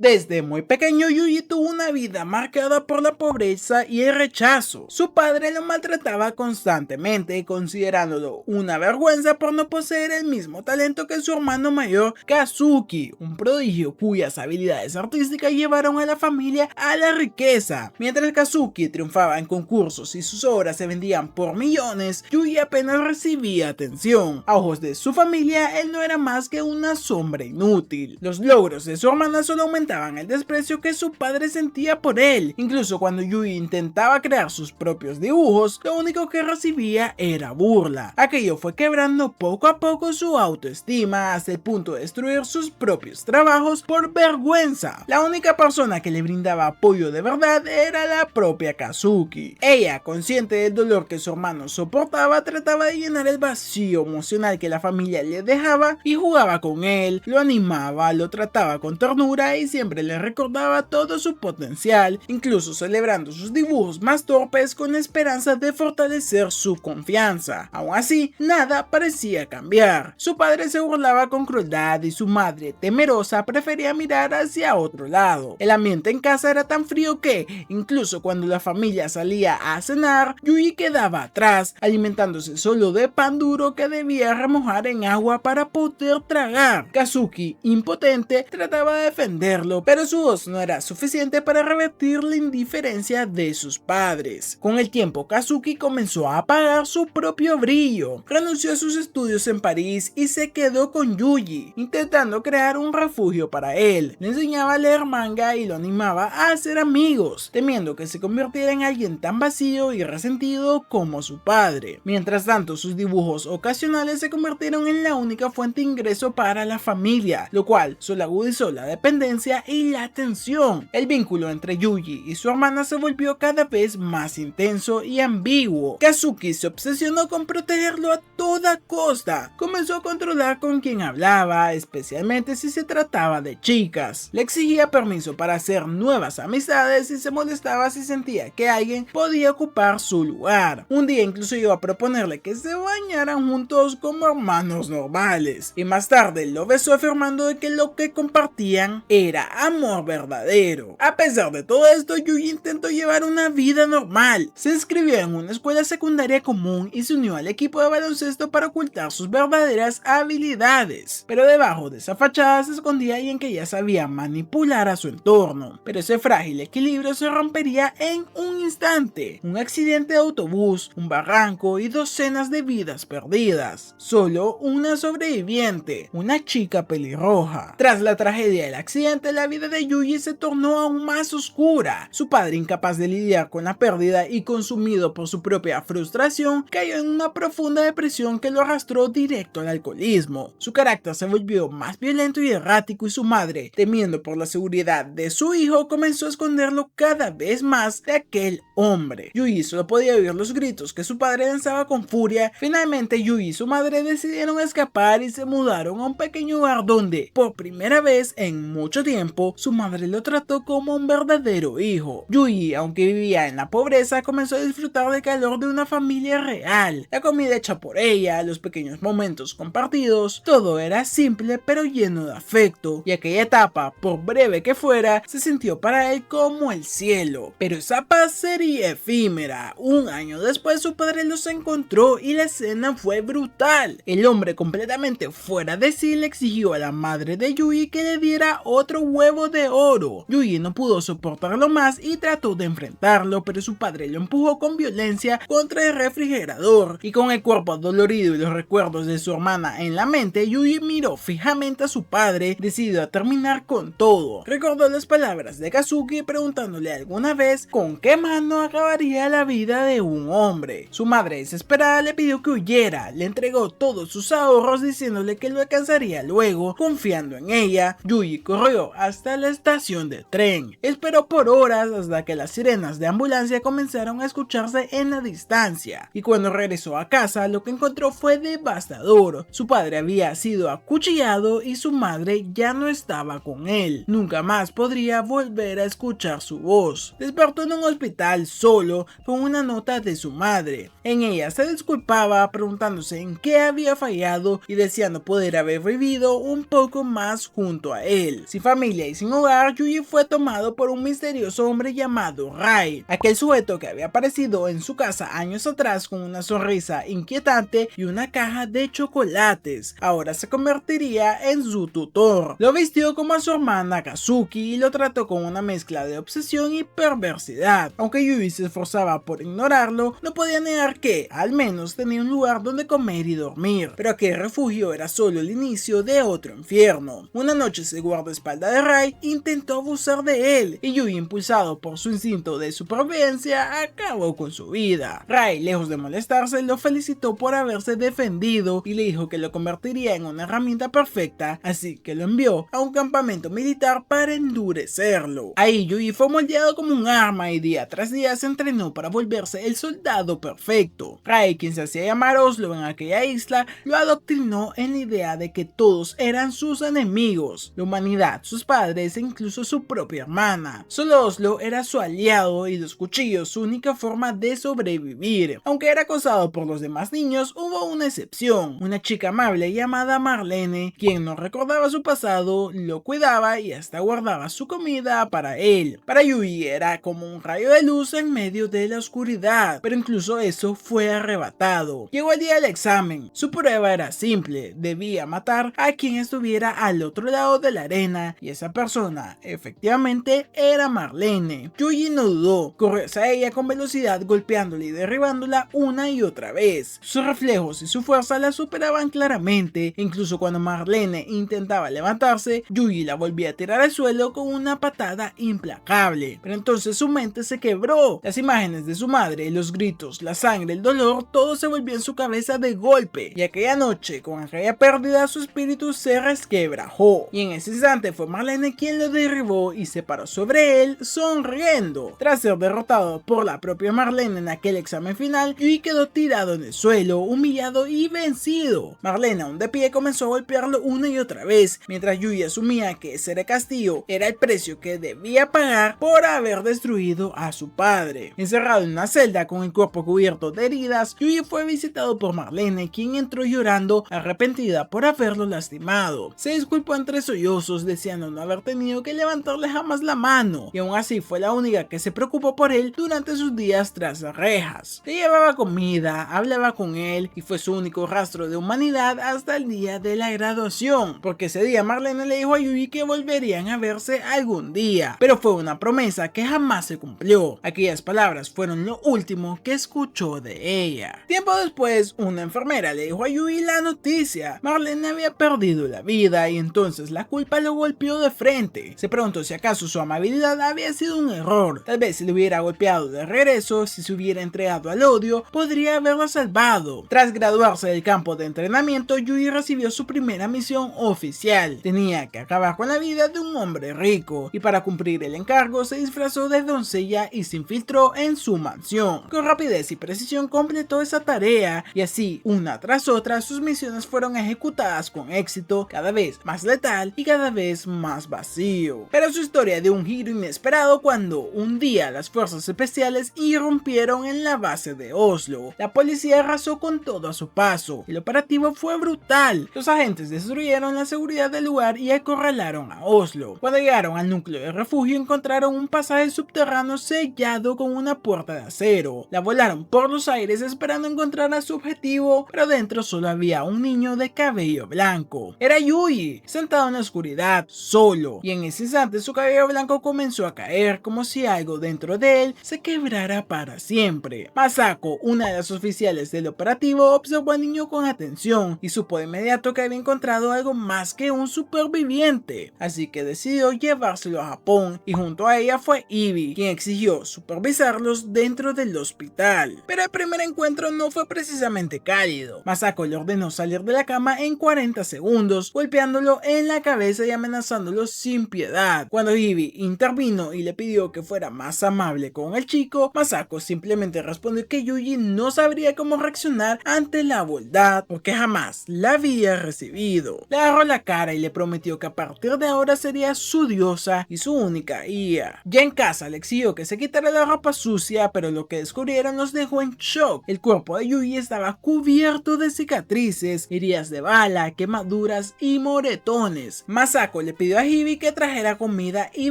Desde muy pequeño, Yuji tuvo una vida marcada por la pobreza y el rechazo. Su padre lo maltrataba constantemente, considerándolo una vergüenza por no poseer el mismo talento que su hermano mayor, Kazuki, un prodigio cuyas habilidades artísticas llevaron a la familia a la riqueza. Mientras Kazuki triunfaba en concursos y sus obras se vendían por millones, Yuji apenas recibía atención. A ojos de su familia, él no era más que una sombra inútil. Los logros de su hermana solo aumentaban el desprecio que su padre sentía por él. Incluso cuando Yuji intentaba crear sus propios dibujos, lo único que recibía era burla. Aquello fue quebrando poco a poco su autoestima hasta el punto de destruir sus propios trabajos por vergüenza. La única persona que le brindaba apoyo de verdad era la propia Kazuki. Ella, consciente del dolor que su hermano soportaba, trataba de llenar el vacío emocional que la familia le dejaba y jugaba con él, lo animaba, lo trataba con ternura y siempre le recordaba todo su potencial, incluso celebrando sus dibujos más torpes con esperanza de fortalecer su confianza. Aún así, nada parecía cambiar. Su padre se burlaba con crueldad y su madre, temerosa, prefería mirar hacia otro lado. El ambiente en casa era tan frío que, incluso cuando la familia salía a cenar, Yuji quedaba atrás, alimentándose solo de pan duro que debía remojar en agua para poder tragar. Kazuki, impotente, trataba de defenderlo, pero su voz no era suficiente para revertir la indiferencia de sus padres. Con el tiempo, Kazuki comenzó a apagar su propio brillo, renunció a sus estudios en París y se quedó con Yuji, intentando crear un refugio para él. Le enseñaba a leer manga y lo animaba a hacer amigos, temiendo que se convirtiera en alguien tan vacío y resentido como su padre. Mientras tanto, sus dibujos ocasionales se convirtieron en la única fuente de ingreso para la familia, lo cual solo agudizó la dependencia y la tensión. El vínculo entre Yuji y su hermana se volvió cada vez más intenso y ambiguo. Kazuki se obsesionó con protegerlo a toda costa. Comenzó a controlar con quien hablaba, especialmente si se trataba de chicas. Le exigía permiso para hacer nuevas amistades y se molestaba si sentía que alguien podía ocupar su lugar. Un día incluso llegó a proponerle que se bañaran juntos como hermanos normales, y más tarde lo besó afirmando de que lo que compartían era amor verdadero. A pesar de todo esto, Yuji intentó llevar una vida normal. Se inscribió en una escuela secundaria común y se unió al equipo de baloncesto para ocultar sus verdaderas habilidades. Pero debajo de esa fachada se escondía alguien que ya sabía manipular a su entorno. Pero ese frágil equilibrio se rompería en un instante. Un accidente de autobús, un barranco y docenas de vidas perdidas. Solo una sobreviviente, una chica pelirroja. Tras la tragedia del accidente, la vida de Yuji se tornó aún más oscura. Su padre, incapaz de lidiar con la pérdida y consumido por su propia frustración, cayó en una profunda depresión que lo arrastró directo al alcoholismo. Su carácter se volvió más violento y errático y su madre, temiendo por la seguridad de su hijo, comenzó a esconderlo cada vez más de aquel hombre. Yuji solo podía oír los gritos que su padre lanzaba con furia. Finalmente, Yuji y su madre decidieron escapar y se mudaron a un pequeño lugar donde, por primera vez en mucho tiempo, su madre lo trató como un verdadero hijo. Yuji, aunque vivía en la pobreza, comenzó a disfrutar del calor de una familia real. La comida hecha por ella, los pequeños momentos compartidos, todo era simple pero lleno de afecto, y aquella etapa, por breve que fuera, se sintió para él como el cielo. Pero esa paz sería efímera. Un año después su padre los encontró y la escena fue brutal. El hombre, completamente fuera de sí, le exigió a la madre de Yuji que le diera otro huevo de oro. Yuji no pudo soportarlo más y trató de enfrentarlo, pero su padre lo empujó con violencia contra el refrigerador, y con el cuerpo adolorido y los recuerdos de su hermana en la mente, Yuji miró fijamente a su padre, decidido a terminar con todo. Recordó las palabras de Kazuki preguntándole alguna vez con qué mano acabaría la vida de un hombre. Su madre, desesperada, le pidió que huyera, le entregó todos sus ahorros diciéndole que lo alcanzaría luego. Confiando en ella, Yuji corrió hasta la estación de tren. Esperó por horas hasta que las sirenas de ambulancia comenzaron a escucharse en la distancia, y cuando regresó a casa lo que encontró fue devastador. Su padre había sido acuchillado y su madre ya no estaba con él. Nunca más podría volver a escuchar su voz. Despertó en un hospital solo con una nota de su madre. En ella se disculpaba preguntándose en qué había fallado y deseando poder haber vivido un poco más junto a él. Sin familia familia y sin hogar, Yuji fue tomado por un misterioso hombre llamado Rai, aquel sujeto que había aparecido en su casa años atrás con una sonrisa inquietante y una caja de chocolates. Ahora se convertiría en su tutor. Lo vistió como a su hermana Kazuki y lo trató con una mezcla de obsesión y perversidad. Aunque Yuji se esforzaba por ignorarlo, no podía negar que, al menos, tenía un lugar donde comer y dormir, pero aquel refugio era solo el inicio de otro infierno. Una noche ese guardaespaldas de Rai intentó abusar de él y Yuji, impulsado por su instinto de supervivencia, acabó con su vida. Rai, lejos de molestarse, lo felicitó por haberse defendido y le dijo que lo convertiría en una herramienta perfecta, así que lo envió a un campamento militar para endurecerlo. Ahí Yuji fue moldeado como un arma y día tras día se entrenó para volverse el soldado perfecto. Rai, quien se hacía llamar Oslo en aquella isla, lo adoctrinó en la idea de que todos eran sus enemigos, la humanidad, sus padres e incluso su propia hermana. Solo Oslo era su aliado y los cuchillos su única forma de sobrevivir. Aunque era acosado por los demás niños, hubo una excepción, una chica amable llamada Marlene, quien no recordaba su pasado, lo cuidaba y hasta guardaba su comida para él. Para Yuji era como un rayo de luz en medio de la oscuridad, pero incluso eso fue arrebatado. Llegó el día del examen. Su prueba era simple, debía matar a quien estuviera al otro lado de la arena, y esa persona efectivamente era Marlene. Yuji no dudó, corrió hacia ella con velocidad, golpeándola y derribándola una y otra vez. Sus reflejos y su fuerza la superaban claramente, incluso cuando Marlene intentaba levantarse, Yuji la volvía a tirar al suelo con una patada implacable. Pero entonces su mente se quebró. Las imágenes de su madre, los gritos, la sangre, el dolor, todo se volvió en su cabeza de golpe, y aquella noche, con aquella pérdida, su espíritu se resquebrajó, y en ese instante fue Marlene quien lo derribó y se paró sobre él sonriendo. Tras ser derrotado por la propia Marlene en aquel examen final, Yuji quedó tirado en el suelo, humillado y vencido. Marlene, aún de pie, comenzó a golpearlo una y otra vez, mientras Yuji asumía que ese castigo era el precio que debía pagar por haber destruido a su padre. Encerrado en una celda con el cuerpo cubierto de heridas, Yuji fue visitado por Marlene, quien entró llorando, arrepentida por haberlo lastimado. Se disculpó entre sollozos, deseando no haber tenido que levantarle jamás la mano, y aún así fue la única que se preocupó por él durante sus días tras las rejas. Le llevaba comida, hablaba con él y fue su único rastro de humanidad hasta el día de la graduación, porque ese día Marlene le dijo a Yuji que volverían a verse algún día, pero fue una promesa que jamás se cumplió. Aquellas palabras fueron lo último que escuchó de ella. Tiempo después, una enfermera le dijo a Yuji la noticia. Marlene había perdido la vida y entonces la culpa lo golpeó de frente. Se preguntó si acaso su amabilidad había sido un error. Tal vez si le hubiera golpeado de regreso, si se hubiera entregado al odio, podría haberla salvado. Tras graduarse del campo de entrenamiento, Yuji recibió su primera misión oficial. Tenía que acabar con la vida de un hombre rico, y para cumplir el encargo se disfrazó de doncella y se infiltró en su mansión. Con rapidez y precisión completó esa tarea, y así, una tras otra, sus misiones fueron ejecutadas con éxito, cada vez más letal y cada vez más vacío. Pero su historia dio un giro inesperado cuando un día las fuerzas especiales irrumpieron en la base de Oslo. La policía arrasó con todo a su paso. El operativo fue brutal. Los agentes destruyeron la seguridad del lugar y acorralaron a Oslo. Cuando llegaron al núcleo de refugio, encontraron un pasaje subterráneo sellado con una puerta de acero. La volaron por los aires esperando encontrar a su objetivo, pero dentro solo había un niño de cabello blanco. Era Yuji, sentado en la oscuridad, solo, y en ese instante su cabello blanco comenzó a caer como si algo dentro de él se quebrara para siempre. Masako, una de las oficiales del operativo, observó al niño con atención y supo de inmediato que había encontrado algo más que un superviviente, así que decidió llevárselo a Japón, y junto a ella fue Ivy, quien exigió supervisarlos dentro del hospital. Pero el primer encuentro no fue precisamente cálido. Masako le ordenó salir de la cama en 40 segundos, golpeándolo en la cabeza y amenazándolo sin piedad. Cuando Ivy intervino y le pidió que fuera más amable con el chico, Masako simplemente respondió que Yuji no sabría cómo reaccionar ante la bondad, porque jamás la había recibido. Le agarró la cara y le prometió que a partir de ahora sería su diosa y su única guía. Ya en casa le exigió que se quitara la ropa sucia, pero lo que descubrieron los dejó en shock. El cuerpo de Yuji estaba cubierto de cicatrices, heridas de bala, quemaduras y moretones. Masako le pidió a Hibiki que trajera comida y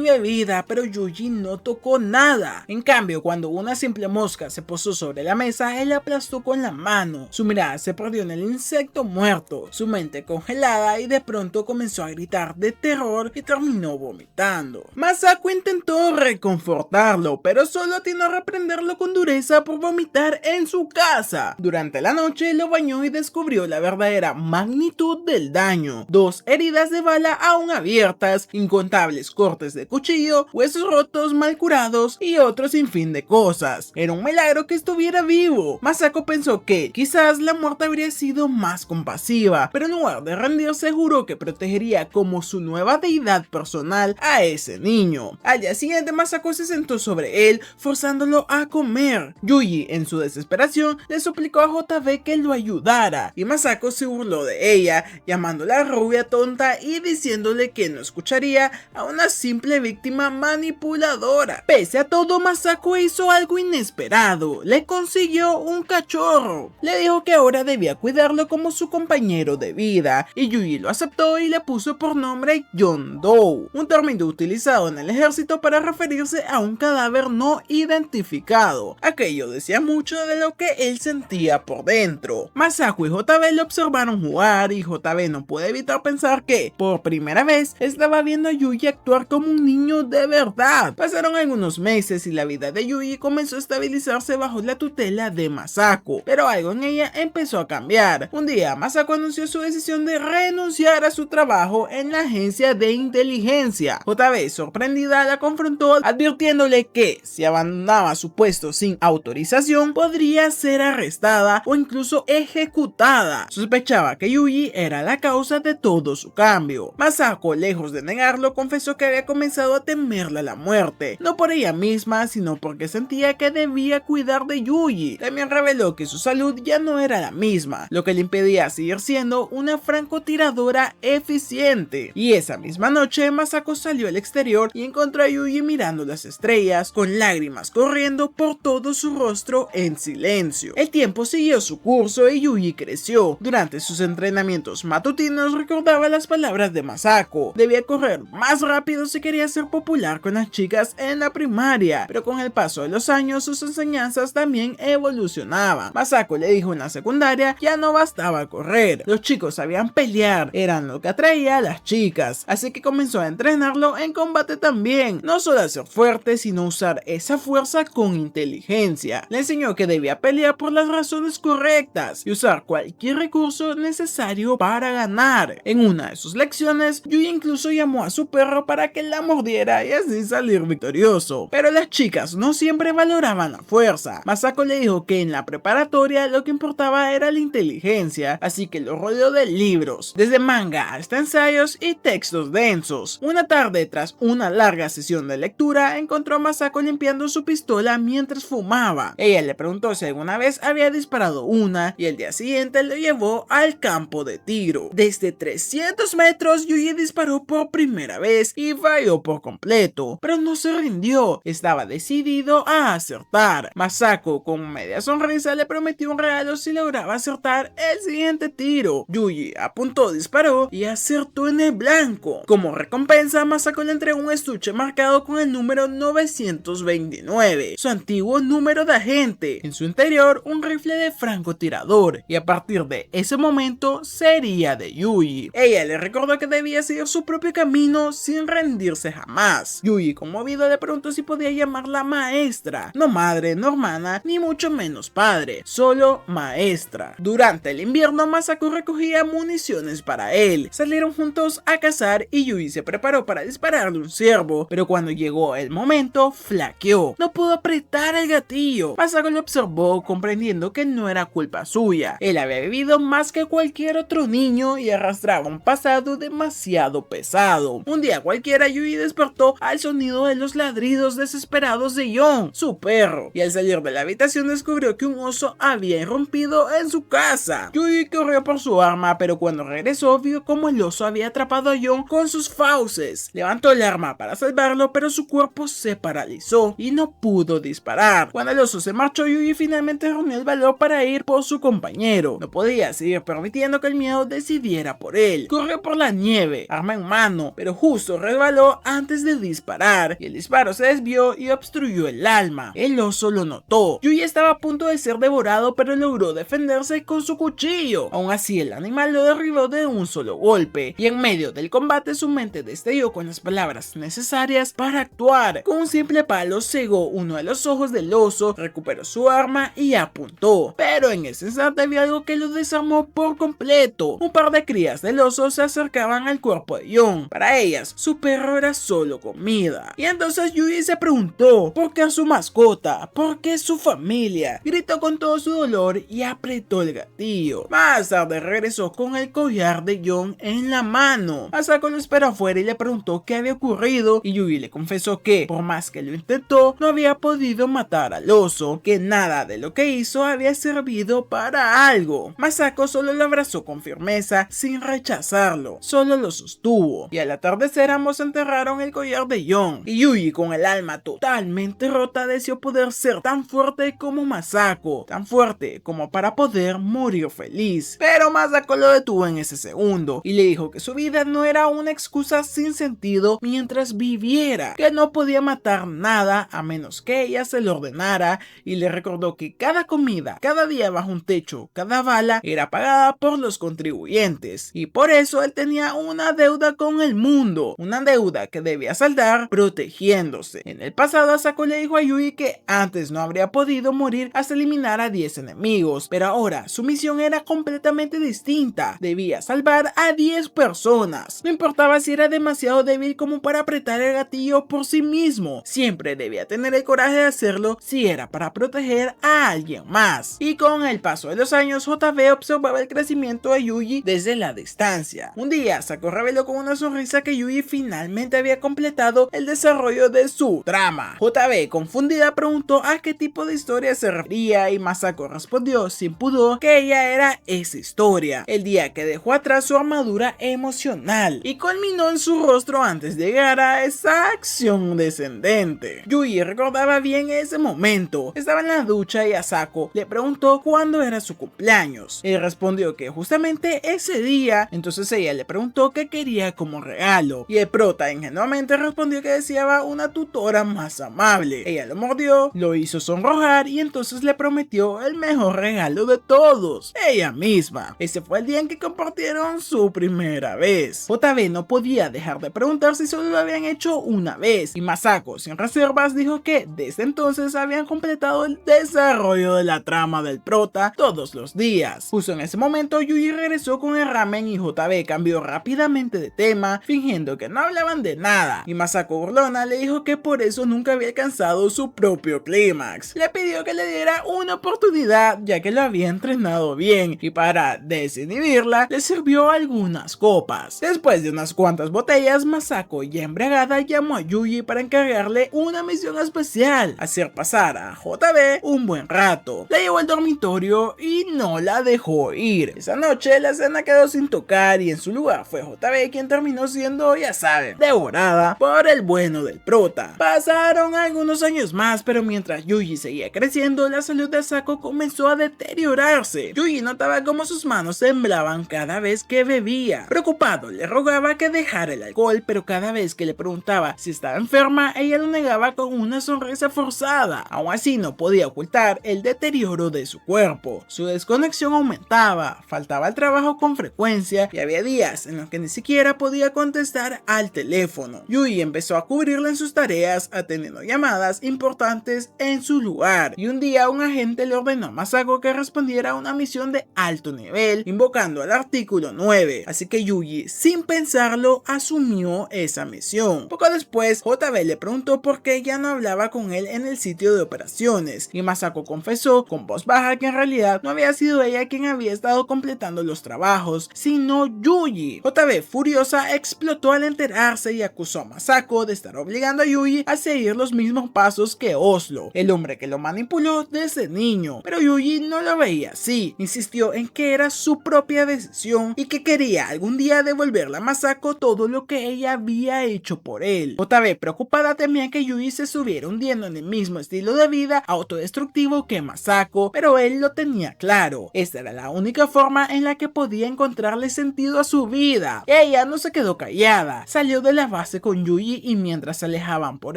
bebida, pero Yuji no tocó nada. En cambio, cuando una simple mosca se posó sobre la mesa, él la aplastó con la mano. Su mirada se perdió en el insecto muerto, su mente congelada, y de pronto comenzó a gritar de terror y terminó vomitando. Masako intentó reconfortarlo, pero solo atinó a reprenderlo con dureza por vomitar en su casa. Durante la noche lo bañó y descubrió la verdadera magnitud del daño: 2 heridas de bala aún abiertas, incontables cortes de cuchillo, huesos rotos mal curados y otro sinfín de cosas. Era un milagro que estuviera vivo. Masako pensó que quizás la muerte habría sido más compasiva, pero en lugar de rendirse juró que protegería como su nueva deidad personal a ese niño. Al día siguiente Masako se sentó sobre él, forzándolo a comer. Yuji, en su desesperación, le suplicó a JB que lo ayudara, y Masako se burló de ella, llamándola rubia tonta y diciéndole que no escucharía a una simple víctima manipuladora. Pese a todo, Masako hizo algo inesperado: le consiguió un cachorro. Le dijo que ahora debía cuidarlo como su compañero de vida, y Yuji lo aceptó y le puso por nombre John Doe, un término utilizado en el ejército para referirse a un cadáver no identificado. Aquello decía mucho de lo que él sentía por dentro. Masako y JB lo observaron jugar, y JB no puede evitar pensar que, por primera vez, estaba viendo a Yuji actuar como un niño de verdad. Pasaron algunos meses y la vida de Yuji comenzó a estabilizarse bajo la tutela de Masako, pero algo en ella empezó a cambiar. Un día, Masako anunció su decisión de renunciar a su trabajo en la agencia de inteligencia. JB, sorprendida, la confrontó advirtiéndole que si abandonaba su puesto sin autorización, podría ser arrestada o incluso ejecutada. Sospechaba que Yuji era la causa de todo su cambio. Masako, lejos de negarlo, confesó que había comenzado a temerle a la muerte, no por ella misma, sino porque sentía que debía cuidar de Yuji. También reveló que su salud ya no era la misma, lo que le impedía seguir siendo una francotiradora eficiente. Y esa misma noche, Masako salió al exterior y encontró a Yuji mirando las estrellas, con lágrimas corriendo por todo su rostro en silencio. El tiempo siguió su curso y Yuji creció. Durante sus entrenamientos matutinos recordaba las palabras de Masako: debía correr más rápido si quería ser popular con las chicas en la primaria, pero con el paso de los años sus enseñanzas también evolucionaban. Masako le dijo en la secundaria ya no bastaba correr, los chicos sabían pelear, eran lo que atraía a las chicas, así que comenzó a entrenarlo en combate también, no solo a ser fuerte, sino usar esa fuerza con inteligencia. Le enseñó que debía pelear por las razones correctas y usar cualquier recurso necesario para ganar. En una de sus lecciones, Yuji incluso llamó a su perro para que la mordiera y así salir victorioso. Pero las chicas no siempre valoraban la fuerza. Masako le dijo que en la preparatoria lo que importaba era la inteligencia, así que lo rodeó de libros, desde manga hasta ensayos y textos densos. Una tarde, tras una larga sesión de lectura, encontró a Masako limpiando su pistola mientras fumaba. Ella le preguntó si alguna vez había disparado una, y el día siguiente lo llevó al campo de tiro. Desde 300 metros, Yuji disparó por primera vez y falló por completo, pero no se rindió, estaba decidido a acertar. Masako, con media sonrisa, le prometió un regalo si lograba acertar el siguiente tiro. Yuji apuntó, disparó y acertó en el blanco. Como recompensa, Masako le entregó un estuche marcado con el número 929, su antiguo número de agente. En su interior, un rifle de francotirador, y a partir de ese momento sería de Yuji. Ella le recordó que debía seguir su propio camino sin rendirse jamás. Yuji, conmovido, le preguntó si podía llamarla maestra, no madre, no hermana, ni mucho menos padre, solo maestra. Durante el invierno, Masako recogía municiones para él. Salieron juntos a cazar y Yuji se preparó para dispararle un ciervo, pero cuando llegó el momento, flaqueó. No pudo apretar el gatillo. Masako lo observó, comprendiendo que no era culpa suya. Él había vivido más que cualquier otro niño y arrastraba un pasado demasiado pesado. Un día cualquiera, Yuji despertó al sonido de los ladridos desesperados de Yon, su perro, y al salir de la habitación descubrió que un oso había irrumpido en su casa. Yuji corrió por su arma, pero cuando regresó vio como el oso había atrapado a Yon con sus fauces. Levantó el arma para salvarlo, pero su cuerpo se paralizó y no pudo disparar. Cuando el oso se marchó, Yuji finalmente reunió el valor para ir por su compañero. No podía seguir permitiendo que el miedo decidiera por él. Corrió por la nieve, arma en mano, mano, pero justo resbaló antes de disparar y el disparo se desvió y obstruyó el alma. El oso lo notó. Yuji estaba a punto de ser devorado, pero logró defenderse con su cuchillo. Aún así, el animal lo derribó de un solo golpe y en medio del combate su mente destelló con las palabras necesarias para actuar. Con un simple palo cegó uno de los ojos del oso, recuperó su arma y apuntó. Pero en ese instante había algo que lo desarmó por completo. Un par de crías del oso se acercaban al cuerpo de Jon. Para ellas, su perro era solo comida. Y entonces Yuji se preguntó por qué a su mascota, por qué su familia. Gritó con todo su dolor y apretó el gatillo. Más tarde regresó con el collar de Jon en la mano. Masako lo esperó afuera y le preguntó qué había ocurrido y Yuji le confesó que, por más que lo intentó, no había podido matar al oso, que nada de lo que hizo había servido para algo. Masako solo lo abrazó con firmeza sin rechazarlo, solo lo sostuvo y al atardecer ambos enterraron el collar de Jon y Yuji, con el alma totalmente rota, deseó poder ser tan fuerte como Masako, tan fuerte como para poder morir feliz. Pero Masako lo detuvo en ese segundo y le dijo que su vida no era una excusa sin sentido mientras viviera, que no podía matar nada a menos que ella se lo ordenara, y le recordó que cada comida, cada día bajo un techo, cada bala era pagada por los contribuyentes y por eso él tenía una deuda con el mundo, una deuda que debía saldar protegiéndose. En el pasado, Asako le dijo a Yuji que antes no habría podido morir hasta eliminar a 10 enemigos, pero ahora su misión era completamente distinta. Debía salvar a 10 personas. No importaba si era demasiado débil como para apretar el gatillo por sí mismo, siempre debía tener el coraje de hacerlo si era para proteger a alguien más. Y con el paso de los años, JB observaba el crecimiento de Yuji desde la distancia. Un día, Asako reveló con una sonrisa que Yuji finalmente había completado el desarrollo de su trama. JB, confundida, preguntó a qué tipo de historia se refería y Masako respondió sin pudor que ella era esa historia, el día que dejó atrás su armadura emocional y culminó en su rostro antes de llegar a esa acción descendente. Yuji recordaba bien ese momento. Estaba en la ducha y Asako le preguntó cuándo era su cumpleaños. Él respondió que justamente ese día. Entonces ella le preguntó qué quería como regalo y el prota ingenuamente respondió que deseaba una tutora más amable. Ella lo mordió, lo hizo sonrojar y entonces le prometió el mejor regalo de todos, ella misma. Ese fue el día en que compartieron su primera vez. JB no podía dejar de preguntar si solo lo habían hecho una vez y Masako, sin reservas, dijo que desde entonces habían completado el desarrollo de la trama del prota todos los días. Justo en ese momento, Yuji regresó con el ramen y JB cambió rápidamente de tema, fingiendo que no hablaban de nada, y Masako burlona le dijo que por eso nunca había alcanzado su propio clímax. Le pidió que le diera una oportunidad ya que lo había entrenado bien, y para desinhibirla le sirvió algunas copas. Después de unas cuantas botellas, Masako, ya embriagada, llamó a Yuji para encargarle una misión especial: hacer pasar a JB un buen rato. La llevó al dormitorio y no la dejó ir. Esa noche la cena quedó sin tocar y en su lugar fue JB quien terminó siendo, ya saben, devorada por el bueno del prota. Pasaron algunos años más, pero mientras Yuji seguía creciendo, la salud de Asako comenzó a deteriorarse. Yuji notaba cómo sus manos temblaban cada vez que bebía. Preocupado, le rogaba que dejara el alcohol, pero cada vez que le preguntaba si estaba enferma, ella lo negaba con una sonrisa forzada. Aún así, no podía ocultar el deterioro de su cuerpo. Su desconexión aumentaba, faltaba al trabajo con frecuencia y había días en los que ni siquiera podía contestar al teléfono. Yuji empezó a cubrirla en sus tareas, atendiendo llamadas importantes en su lugar, y un día un agente le ordenó a Masako que respondiera a una misión de alto nivel, invocando al artículo 9, así que Yuji, sin pensarlo, asumió esa misión. Poco después, JB le preguntó por qué ya no hablaba con él en el sitio de operaciones, y Masako confesó con voz baja que en realidad no había sido ella quien había estado completando los trabajos, sino Yuji. JB, furiosa, explotó al enterarse y acusó a Masako de estar obligando a Yuji a seguir los mismos pasos que Oslo, el hombre que lo manipuló desde niño. Pero Yuji no lo veía así, insistió en que era su propia decisión y que quería algún día devolverle a Masako todo lo que ella había hecho por él. JB, preocupada, temía que Yuji se estuviera hundiendo en el mismo estilo de vida autodestructivo que Masako, pero él lo tenía claro. Esta era la única forma en la que podía encontrarle sentido a su vida. Ella no se quedó callada. Salió de la base con Yuji y mientras se alejaban por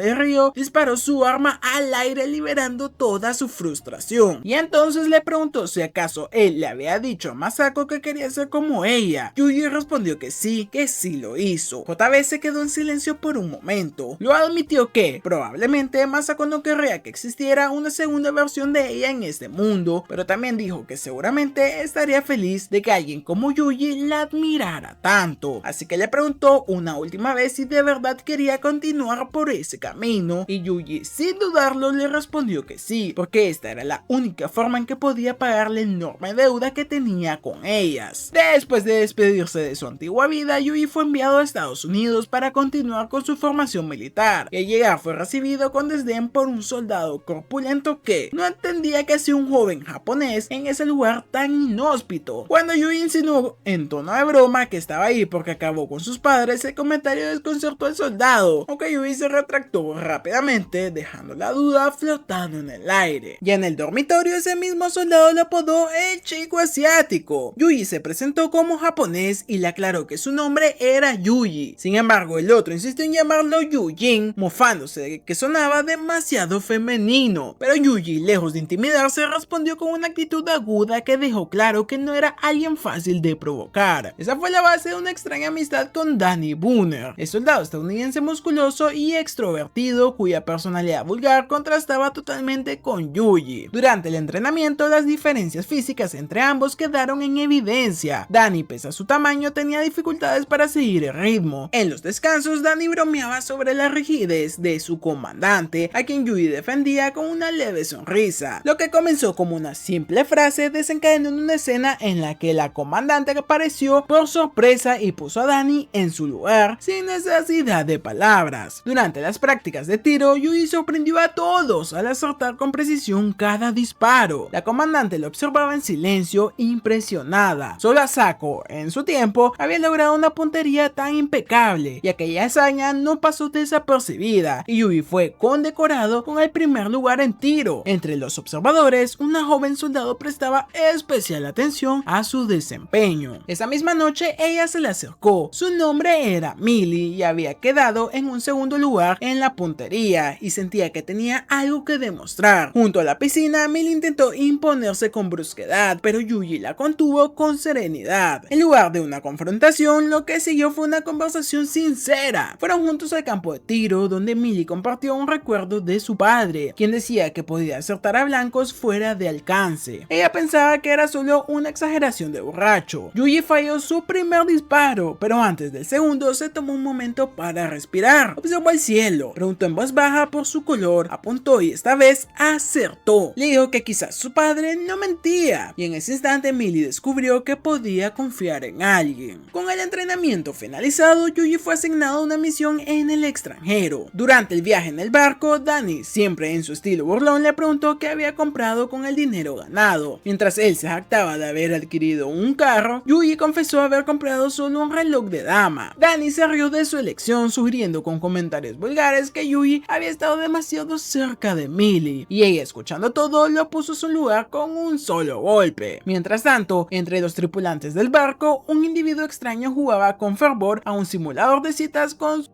el río, disparó su arma al aire liberando toda su frustración. Y entonces le preguntó si acaso él le había dicho a Masako que quería ser como ella. Yuji respondió que sí lo hizo. JB se quedó en silencio por un momento. Lo admitió que probablemente Masako no querría que existiera una segunda versión de ella en este mundo, pero también dijo que seguramente estaría feliz de que alguien como Yuji la admirara tanto. Así que le preguntó una última vez si de verdad quería continuar por ese camino, y Yuji sin dudarlo le respondió que sí, porque esta era la única forma en que podía pagar la enorme deuda que tenía con ellas. Después de despedirse de su antigua vida, Yuji fue enviado a Estados Unidos para continuar con su formación militar, y al llegar fue recibido con desdén por un soldado corpulento que no entendía que hacía un joven japonés en ese lugar tan inhóspito. Cuando Yuji insinuó en tono de broma que estaba ahí porque acabó con sus padres, el comentario desconcertó al soldado, aunque Yuji se retractó rápidamente, dejando la duda flotando en el aire. Ya en el dormitorio, ese mismo soldado lo apodó el chico asiático. Yuji se presentó como japonés y le aclaró que su nombre era Yuji. Sin embargo, el otro insistió en llamarlo Yujin, mofándose de que sonaba demasiado femenino. Pero Yuji, lejos de intimidarse, respondió con una actitud aguda que dejó claro que no era alguien fácil de provocar. Esa fue la base de una extraña amistad con Danny Booner, el soldado estadounidense musculoso y extrovertido cuya personalidad vulgar contrastaba totalmente con Yuji. Durante el entrenamiento, las diferencias físicas entre ambos quedaron en evidencia. Danny, pese a su tamaño, tenía dificultades para seguir el ritmo. En los descansos, Danny bromeaba sobre la rigidez de su comandante, a quien Yuji defendía con una leve sonrisa. Lo que comenzó como una simple frase desencadenó en una escena en la que la comandante apareció por sorpresa y puso a Danny en su lugar sin necesidad de palabras. Durante las prácticas de tiro, Yuji sorprendió a todos al acertar con precisión cada disparo. La comandante lo observaba en silencio, impresionada. Solo Asako, en su tiempo, había logrado una puntería tan impecable, y aquella hazaña no pasó desapercibida, y Yuji fue condecorado con el primer lugar en tiro. Entre los observadores, una joven soldado prestaba especial atención a su desempeño. Esa misma noche, ella se le acercó. Su nombre era Millie y había quedado en un segundo lugar en la puntería, y sentía que tenía algo que demostrar. Junto a la piscina, Millie intentó imponerse con brusquedad, pero Yuji la contuvo con serenidad. En lugar de una confrontación, lo que siguió fue una conversación sincera. Fueron juntos al campo de tiro, donde Millie compartió un recuerdo de su padre, quien decía que podía acertar a blancos fuera de alcance. Ella pensaba que era solo una exageración de borracho. Yuji falló su primer disparo, pero antes del segundo se tomó un momento para respirar. Observó el cielo, preguntó en voz baja por su color, apuntó y esta vez acertó. Le dijo que quizás su padre no mentía, y en ese instante Millie descubrió que podía confiar en alguien. Con el entrenamiento finalizado, Yuji fue asignado a una misión en el extranjero. Durante el viaje en el barco, Danny, siempre en su estilo burlón, le preguntó qué había comprado con el dinero ganado. Mientras él se jactaba de haber adquirido un carro, Yuji confesó haber comprado solo un reloj de dama. Danny se rió de su elección, sugiriendo con comentarios vulgares que Yuji había estado demasiado cerca de Millie, y ella, escuchando todo, lo puso en su lugar con un solo golpe. Mientras tanto, entre los tripulantes del barco, un individuo extraño jugaba con fervor a un simulador de citas con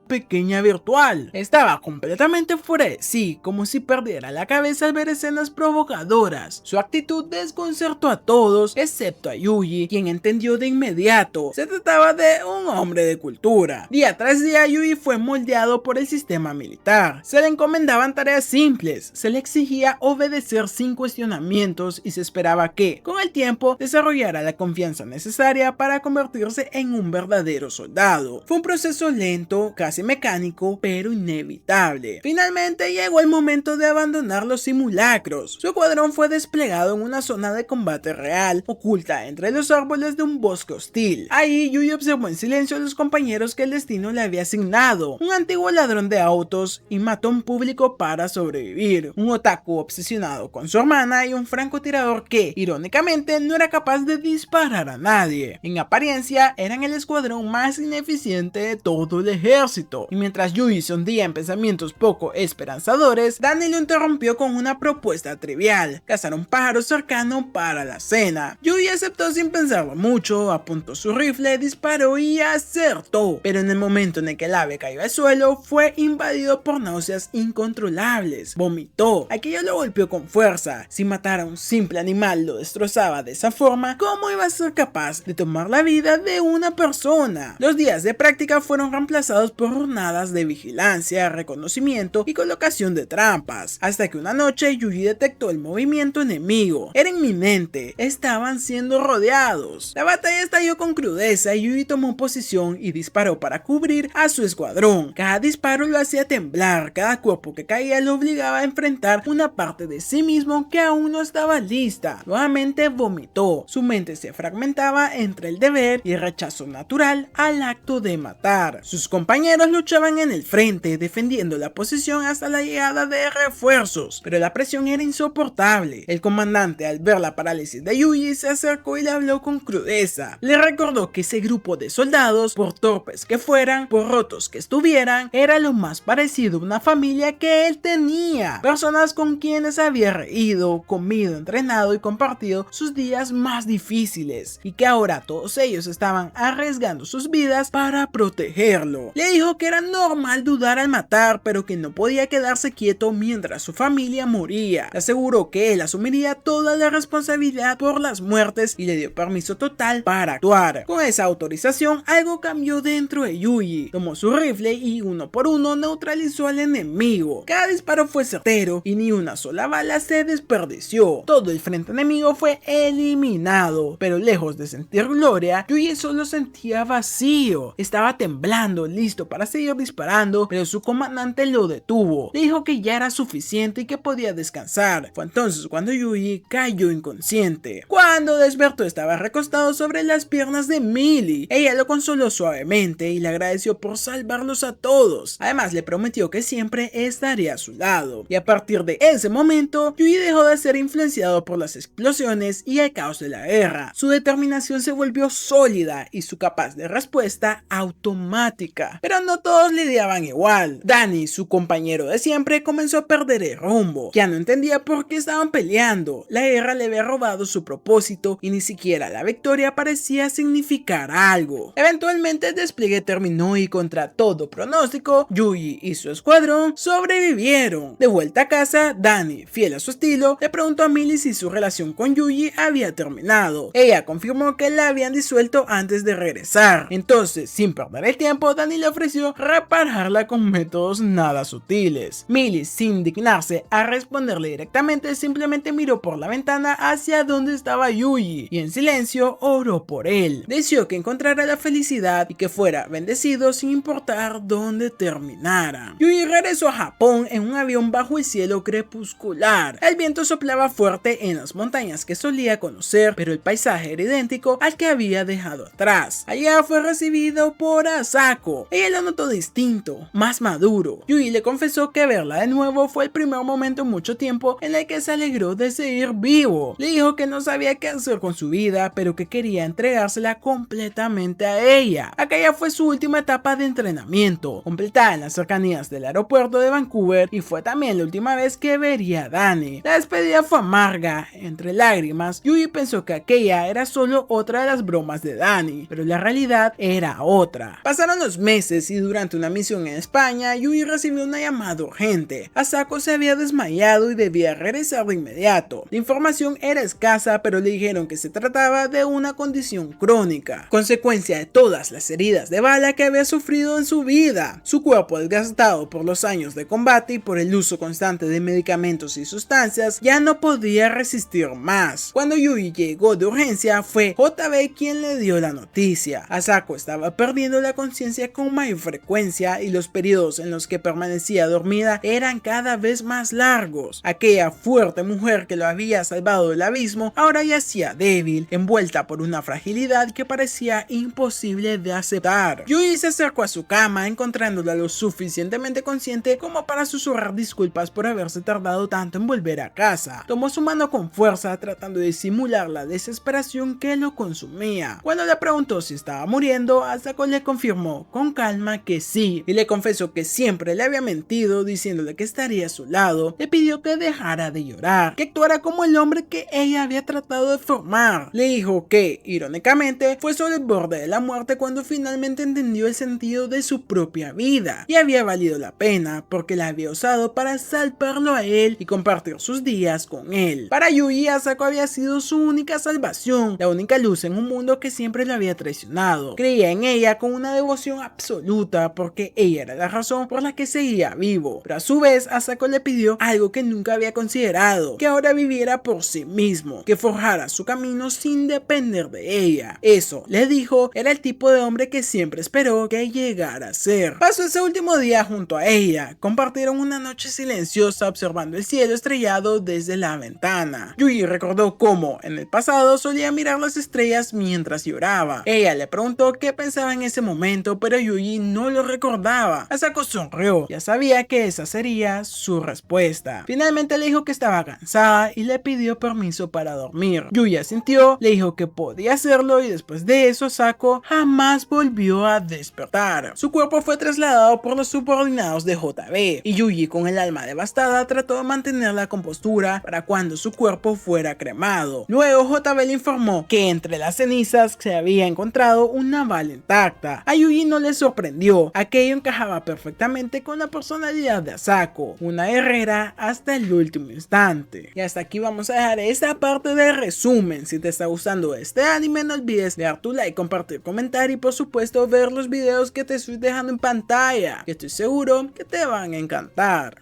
pequeña virtual. Estaba completamente fuera de sí, como si perdiera la cabeza al ver escenas provocadoras. Su actitud desconcertó a todos, excepto a Yuji, quien entendió de inmediato. Se trataba de un hombre de cultura. Día tras día, Yuji fue moldeado por el sistema militar. Se le encomendaban tareas simples, se le exigía obedecer sin cuestionamientos y se esperaba que, con el tiempo, desarrollara la confianza necesaria para convertirse en un verdadero soldado. Fue un proceso lento, casi mecánico, pero inevitable. Finalmente llegó el momento de abandonar los simulacros. Su escuadrón fue desplegado en una zona de combate real, oculta entre los árboles de un bosque hostil. Ahí Yuji observó en silencio a los compañeros que el destino le había asignado: un antiguo ladrón de autos y matón público para sobrevivir, un otaku obsesionado con su hermana y un francotirador que, irónicamente, no era capaz de disparar a nadie. En apariencia, eran el escuadrón más ineficiente de todo el ejército. propósito. Y mientras Yuji se hundía en pensamientos poco esperanzadores, Danny lo interrumpió con una propuesta trivial: cazar un pájaro cercano para la cena. Yuji aceptó sin pensarlo mucho, apuntó su rifle, disparó y acertó. Pero en el momento en el que el ave cayó al suelo, fue invadido por náuseas incontrolables. Vomitó. Aquello lo golpeó con fuerza. Si matar a un simple animal lo destrozaba de esa forma, ¿cómo iba a ser capaz de tomar la vida de una persona? Los días de práctica fueron reemplazados por jornadas de vigilancia, reconocimiento y colocación de trampas, hasta que una noche Yuji detectó el movimiento enemigo. Era inminente, estaban siendo rodeados. La batalla estalló con crudeza y Yuji tomó posición y disparó para cubrir a su escuadrón. Cada disparo lo hacía temblar, cada cuerpo que caía lo obligaba a enfrentar una parte de sí mismo que aún no estaba lista. Nuevamente vomitó. Su mente se fragmentaba entre el deber y el rechazo natural al acto de matar. Sus compañeros luchaban en el frente, defendiendo la posición hasta la llegada de refuerzos, pero la presión era insoportable. El comandante, al ver la parálisis de Yuji, se acercó y le habló con crudeza. Le recordó que ese grupo de soldados, por torpes que fueran, por rotos que estuvieran, era lo más parecido a una familia que él tenía. Personas con quienes había reído, comido, entrenado y compartido sus días más difíciles, y que ahora todos ellos estaban arriesgando sus vidas para protegerlo. Le dijo que era normal dudar al matar, pero que no podía quedarse quieto mientras su familia moría. Le aseguró que él asumiría toda la responsabilidad por las muertes y le dio permiso total para actuar. Con esa autorización, algo cambió dentro de Yuji. Tomó su rifle y uno por uno neutralizó al enemigo. Cada disparo fue certero y ni una sola bala se desperdició. Todo el frente enemigo fue eliminado, pero lejos de sentir gloria, Yuji solo sentía vacío. Estaba temblando, listo para seguir disparando, pero su comandante lo detuvo. Le dijo que ya era suficiente y que podía descansar. Fue entonces cuando Yuji cayó inconsciente. Cuando despertó, estaba recostado sobre las piernas de Millie. Ella lo consoló suavemente y le agradeció por salvarlos a todos. Además, le prometió que siempre estaría a su lado. Y a partir de ese momento, Yuji dejó de ser influenciado por las explosiones y el caos de la guerra. Su determinación se volvió sólida y su capaz de respuesta automática. Pero no todos lidiaban igual. Danny, su compañero de siempre, comenzó a perder el rumbo. Ya no entendía por qué estaban peleando. La guerra le había robado su propósito y ni siquiera la victoria parecía significar algo. Eventualmente el despliegue terminó y contra todo pronóstico, Yuji y su escuadrón sobrevivieron. De vuelta a casa, Danny, fiel a su estilo, le preguntó a Millie si su relación con Yuji había terminado. Ella confirmó que la habían disuelto antes de regresar. Entonces, sin perder el tiempo, Danny le ofreció repararla con métodos nada sutiles. Millie, sin dignarse a responderle directamente, simplemente miró por la ventana hacia donde estaba Yuji y en silencio oró por él. Deseó que encontrara la felicidad y que fuera bendecido sin importar dónde terminara. Yuji regresó a Japón en un avión bajo el cielo crepuscular. El viento soplaba fuerte en las montañas que solía conocer, pero el paisaje era idéntico al que había dejado atrás. Allá fue recibido por Asako. Ella lo notó distinto, más maduro. Yuji le confesó que verla de nuevo fue el primer momento en mucho tiempo en el que se alegró de seguir vivo. Le dijo que no sabía qué hacer con su vida, pero que quería entregársela completamente a ella. Aquella fue su última etapa de entrenamiento, completada en las cercanías del aeropuerto de Vancouver, y fue también la última vez que vería a Danny. La despedida fue amarga. Entre lágrimas, Yuji pensó que aquella era solo otra de las bromas de Danny, pero la realidad era otra. Pasaron los meses y durante una misión en España, Yuji recibió una llamada urgente. Asako se había desmayado y debía regresar de inmediato. La información era escasa, pero le dijeron que se trataba de una condición crónica, consecuencia de todas las heridas de bala que había sufrido en su vida. Su cuerpo, desgastado por los años de combate y por el uso constante de medicamentos y sustancias, ya no podía resistir más. Cuando Yuji llegó de urgencia, fue JB quien le dio la noticia. Asako estaba perdiendo la conciencia con mayor frecuencia y los periodos en los que permanecía dormida eran cada vez más largos. Aquella fuerte mujer que lo había salvado del abismo ahora yacía débil, envuelta por una fragilidad que parecía imposible de aceptar. Yuji se acercó a su cama, encontrándola lo suficientemente consciente como para susurrar disculpas por haberse tardado tanto en volver a casa. Tomó su mano con fuerza, tratando de simular la desesperación que lo consumía. Cuando le preguntó si estaba muriendo, Asako le confirmó con calma afirma que sí y le confesó que siempre le había mentido diciéndole que estaría a su lado. Le pidió que dejara de llorar, que actuara como el hombre que ella había tratado de formar. Le dijo que, irónicamente, fue sobre el borde de la muerte cuando finalmente entendió el sentido de su propia vida y había valido la pena porque la había usado para salvarlo a él y compartir sus días con él. Para Yui, Asako había sido su única salvación, la única luz en un mundo que siempre lo había traicionado. Creía en ella con una devoción absoluta porque ella era la razón por la que seguía vivo, pero a su vez Asako le pidió algo que nunca había considerado, que ahora viviera por sí mismo, que forjara su camino sin depender de ella. Eso, le dijo, era el tipo de hombre que siempre esperó que llegara a ser. Pasó ese último día junto a ella, compartieron una noche silenciosa observando el cielo estrellado desde la ventana. Yui recordó cómo en el pasado solía mirar las estrellas mientras lloraba. Ella le preguntó qué pensaba en ese momento, pero Yui no lo recordaba. Asako sonrió, ya sabía que esa sería su respuesta. Finalmente le dijo que estaba cansada y le pidió permiso para dormir. Yui asintió, le dijo que podía hacerlo y después de eso Asako jamás volvió a despertar. Su cuerpo fue trasladado por los subordinados de JB y Yui, con el alma devastada, trató de mantener la compostura para cuando su cuerpo fuera cremado. Luego JB le informó que entre las cenizas se había encontrado una bala intacta. A Yui no le sorprendió, aquello encajaba perfectamente con la personalidad de Asako, una guerrera hasta el último instante. Y hasta aquí vamos a dejar esta parte del resumen. Si te está gustando este anime, no olvides dejar tu like, compartir, comentar y por supuesto ver los videos que te estoy dejando en pantalla, que estoy seguro que te van a encantar.